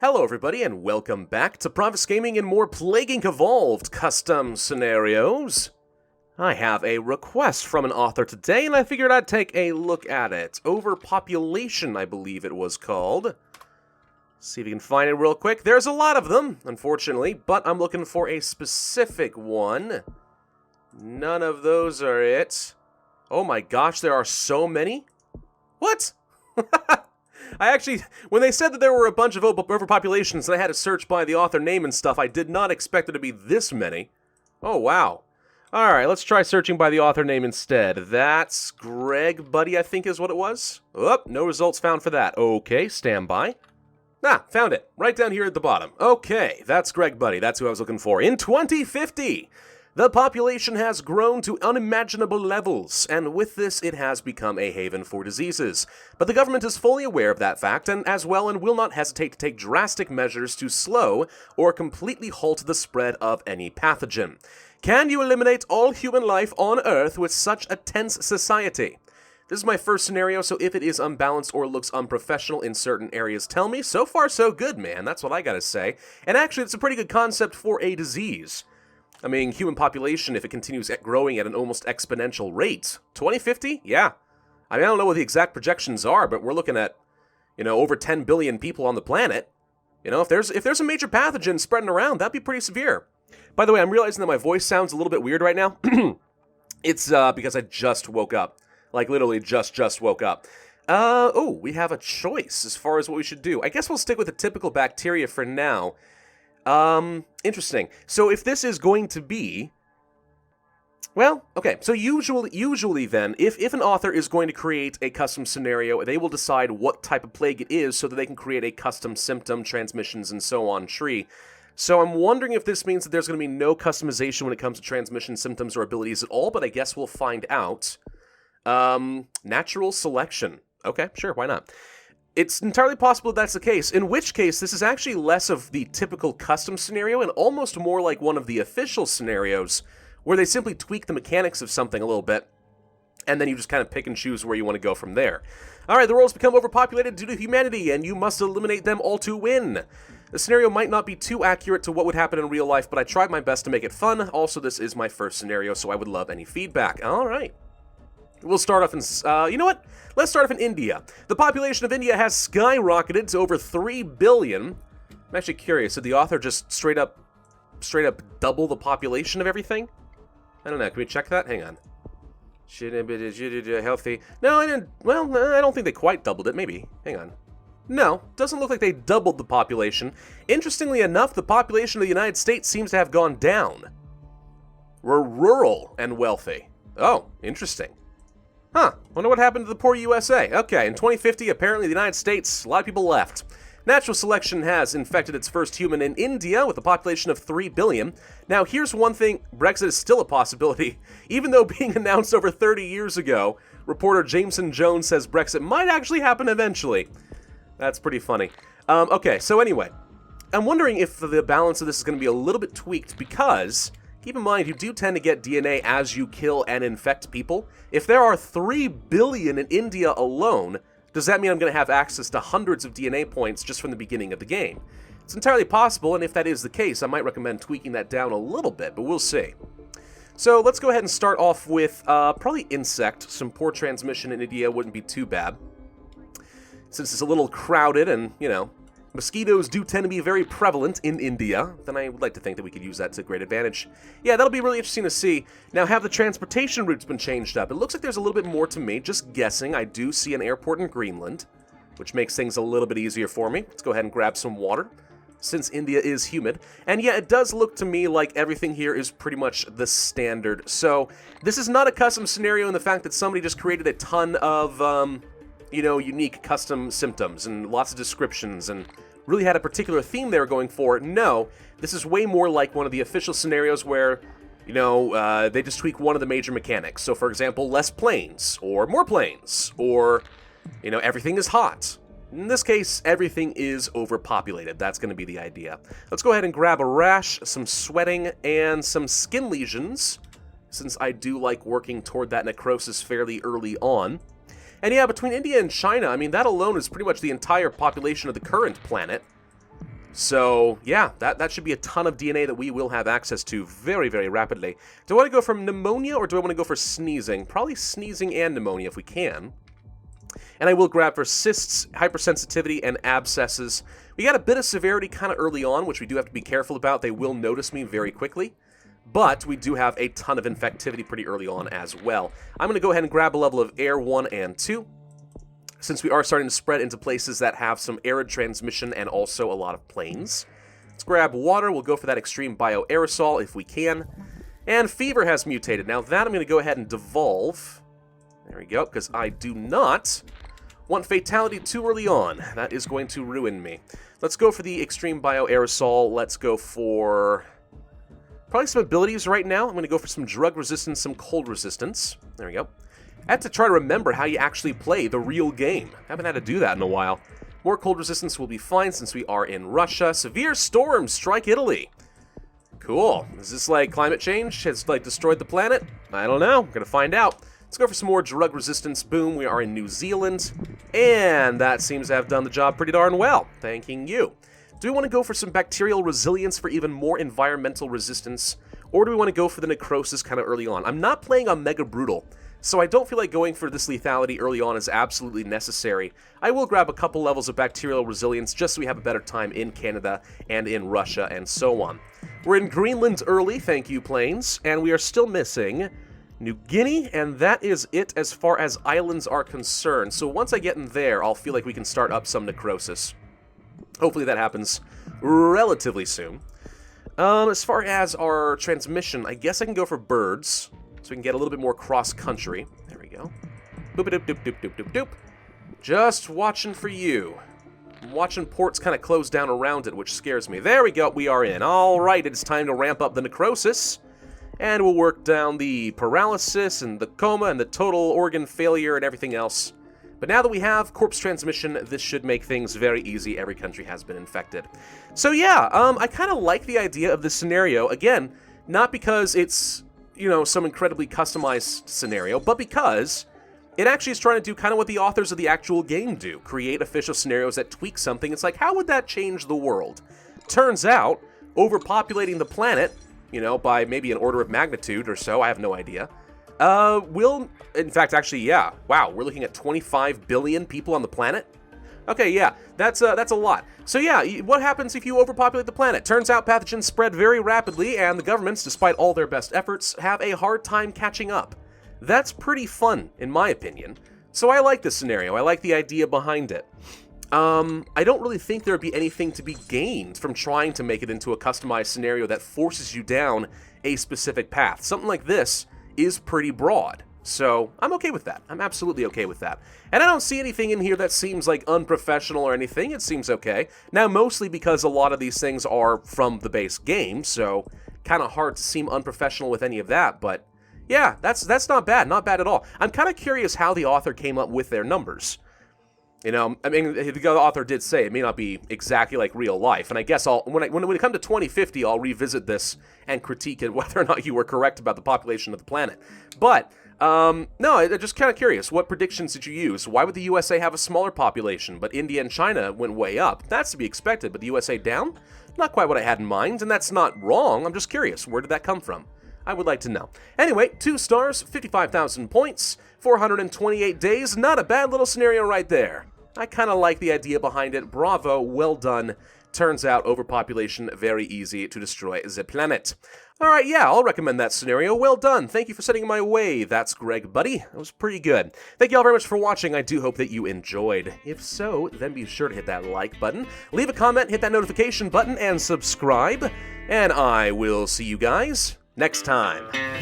Hello everybody and welcome back to Pravus Gaming and more Plaguing Evolved custom scenarios. I have a request from an author today and I figured I'd take a look at it. Overpopulation, I believe it was called. See if we can find it real quick. There's a lot of them, unfortunately, but I'm looking for a specific one. None of those are it. Oh my gosh, there are so many? What? I actually, when they said that there were a bunch of overpopulations and I had to search by the author name and stuff, I did not expect it to be this many. Oh, wow. Alright, let's try searching by the author name instead. That's Greg Buddy, I think is what it was. Oh, no results found for that. Okay, stand by. Ah, found it. Right down here at the bottom. Okay, that's Greg Buddy. That's who I was looking for. In 2050, the population has grown to unimaginable levels, and with this, it has become a haven for diseases. But the government is fully aware of that fact, and as well, and will not hesitate to take drastic measures to slow or completely halt the spread of any pathogen. Can you eliminate all human life on Earth with such a tense society? This is my first scenario, so if it is unbalanced or looks unprofessional in certain areas, tell me. So far, so good, man. That's what I gotta say. And actually, it's a pretty good concept for a disease. I mean, human population, if it continues growing at an almost exponential rate. 2050? Yeah. I mean, I don't know what the exact projections are, but we're looking at, over 10 billion people on the planet. If there's a major pathogen spreading around, that'd be pretty severe. By the way, I'm realizing that my voice sounds a little bit weird right now. It's because I just woke up. Like, literally just woke up. We have a choice as far as what we should do. I guess we'll stick with the typical bacteria for now. Interesting. So if this is going to be... Well, okay, so usually then, if an author is going to create a custom scenario, they will decide what type of plague it is so that they can create a custom symptom, transmissions, and so on tree. So I'm wondering if this means that there's going to be no customization when it comes to transmission, symptoms, or abilities at all, but I guess we'll find out. Natural selection. Okay, sure, why not? It's entirely possible that's the case, in which case this is actually less of the typical custom scenario and almost more like one of the official scenarios where they simply tweak the mechanics of something a little bit and then you just kind of pick and choose where you want to go from there. Alright, the world has become overpopulated due to humanity and you must eliminate them all to win. The scenario might not be too accurate to what would happen in real life, but I tried my best to make it fun. Also, this is my first scenario, so I would love any feedback. Alright. We'll start off in, you know what? Let's start off in India. The population of India has skyrocketed to over 3 billion. I'm actually curious, did the author just straight up double the population of everything? I don't know, can we check that? Hang on. Healthy. No, I didn't, well, I don't think they quite doubled it, maybe. Hang on. No, doesn't look like they doubled the population. Interestingly enough, the population of the United States seems to have gone down. We're rural and wealthy. Oh, interesting. Huh, wonder what happened to the poor USA. Okay, in 2050, apparently the United States, a lot of people left. Natural selection has infected its first human in India with a population of 3 billion. Now, here's one thing, Brexit is still a possibility. Even though being announced over 30 years ago, reporter Jameson Jones says Brexit might actually happen eventually. That's pretty funny. Okay, so anyway, I'm wondering if the balance of this is going to be a little bit tweaked because... Keep in mind, you do tend to get DNA as you kill and infect people. If there are 3 billion in India alone, does that mean I'm going to have access to hundreds of DNA points just from the beginning of the game? It's entirely possible, and if that is the case, I might recommend tweaking that down a little bit, but we'll see. So let's go ahead and start off with probably insect. Some poor transmission in India wouldn't be too bad. Since it's a little crowded and, mosquitoes do tend to be very prevalent in India, then I would like to think that we could use that to great advantage. Yeah, that'll be really interesting to see. Now, have the transportation routes been changed up? It looks like there's a little bit more to me. Just guessing, I do see an airport in Greenland, which makes things a little bit easier for me. Let's go ahead and grab some water, since India is humid. And yeah, it does look to me like everything here is pretty much the standard. So, this is not a custom scenario in the fact that somebody just created a ton of, unique custom symptoms and lots of descriptions and really had a particular theme they were going for. No, this is way more like one of the official scenarios where, they just tweak one of the major mechanics. So, for example, less planes, or more planes, or, everything is hot. In this case, everything is overpopulated. That's going to be the idea. Let's go ahead and grab a rash, some sweating, and some skin lesions, since I do like working toward that necrosis fairly early on. And yeah, between India and China, I mean, that alone is pretty much the entire population of the current planet. So, yeah, that should be a ton of DNA that we will have access to very, very rapidly. Do I want to go for pneumonia, or do I want to go for sneezing? Probably sneezing and pneumonia if we can. And I will grab for cysts, hypersensitivity, and abscesses. We got a bit of severity kind of early on, which we do have to be careful about. They will notice me very quickly. But we do have a ton of infectivity pretty early on as well. I'm going to go ahead and grab a level of air 1 and 2. Since we are starting to spread into places that have some arid transmission and also a lot of plains. Let's grab water. We'll go for that extreme bioaerosol if we can. And fever has mutated. Now that I'm going to go ahead and devolve. There we go, because I do not want fatality too early on. That is going to ruin me. Let's go for the extreme bioaerosol. Let's go for probably some abilities right now. I'm going to go for some drug resistance, some cold resistance. There we go. I had to try to remember how you actually play the real game. Haven't had to do that in a while. More cold resistance will be fine since we are in Russia. Severe storms strike Italy. Cool. Is this like climate change? Has like destroyed the planet? I don't know. We're gonna find out. Let's go for some more drug resistance. Boom. We are in New Zealand. And that seems to have done the job pretty darn well. Thanking you. Do we want to go for some bacterial resilience for even more environmental resistance? Or do we want to go for the necrosis kind of early on? I'm not playing on Mega Brutal, so I don't feel like going for this lethality early on is absolutely necessary. I will grab a couple levels of bacterial resilience just so we have a better time in Canada and in Russia and so on. We're in Greenland early, thank you, planes, and we are still missing New Guinea, and that is it as far as islands are concerned. So once I get in there, I'll feel like we can start up some necrosis. Hopefully that happens relatively soon. As far as our transmission, I guess I can go for birds, so we can get a little bit more cross-country. There we go. Boop-a-doop-doop-doop-doop-doop. Just watching for you. I'm watching ports kind of close down around it, which scares me. There we go, we are in. All right, it's time to ramp up the necrosis. And we'll work down the paralysis and the coma and the total organ failure and everything else. But now that we have corpse transmission, this should make things very easy. Every country has been infected. So yeah, I kind of like the idea of this scenario. Again, not because it's, you know, some incredibly customized scenario, but because it actually is trying to do kind of what the authors of the actual game do. Create official scenarios that tweak something. It's like, how would that change the world? Turns out, overpopulating the planet, you know, by maybe an order of magnitude or so, I have no idea, will, in fact, actually, yeah, wow, we're looking at 25 billion people on the planet? Okay, yeah, that's a lot. So yeah, what happens if you overpopulate the planet? Turns out pathogens spread very rapidly, and the governments, despite all their best efforts, have a hard time catching up. That's pretty fun, in my opinion. So I like this scenario. I like the idea behind it. I don't really think there would be anything to be gained from trying to make it into a customized scenario that forces you down a specific path. Something like this is pretty broad. So I'm okay with that. I'm absolutely okay with that. And I don't see anything in here that seems like unprofessional or anything. It seems okay. Now, mostly because a lot of these things are from the base game, so kind of hard to seem unprofessional with any of that, but yeah, that's not bad. Not bad at all. I'm kind of curious how the author came up with their numbers. You know, I mean, the author did say it may not be exactly like real life, and I guess when it comes to 2050, I'll revisit this and critique it whether or not you were correct about the population of the planet. But no, I'm just kind of curious. What predictions did you use? Why would the USA have a smaller population, but India and China went way up? That's to be expected, but the USA down? Not quite what I had in mind, and that's not wrong. I'm just curious. Where did that come from? I would like to know. Anyway, 2 stars, 55,000 points, 428 days. Not a bad little scenario right there. I kind of like the idea behind it. Bravo, well done. Turns out overpopulation, very easy to destroy the planet. Alright, yeah, I'll recommend that scenario. Well done. Thank you for sending my way. That's Greg, buddy. That was pretty good. Thank you all very much for watching. I do hope that you enjoyed. If so, then be sure to hit that like button, leave a comment, hit that notification button, and subscribe. And I will see you guys next time.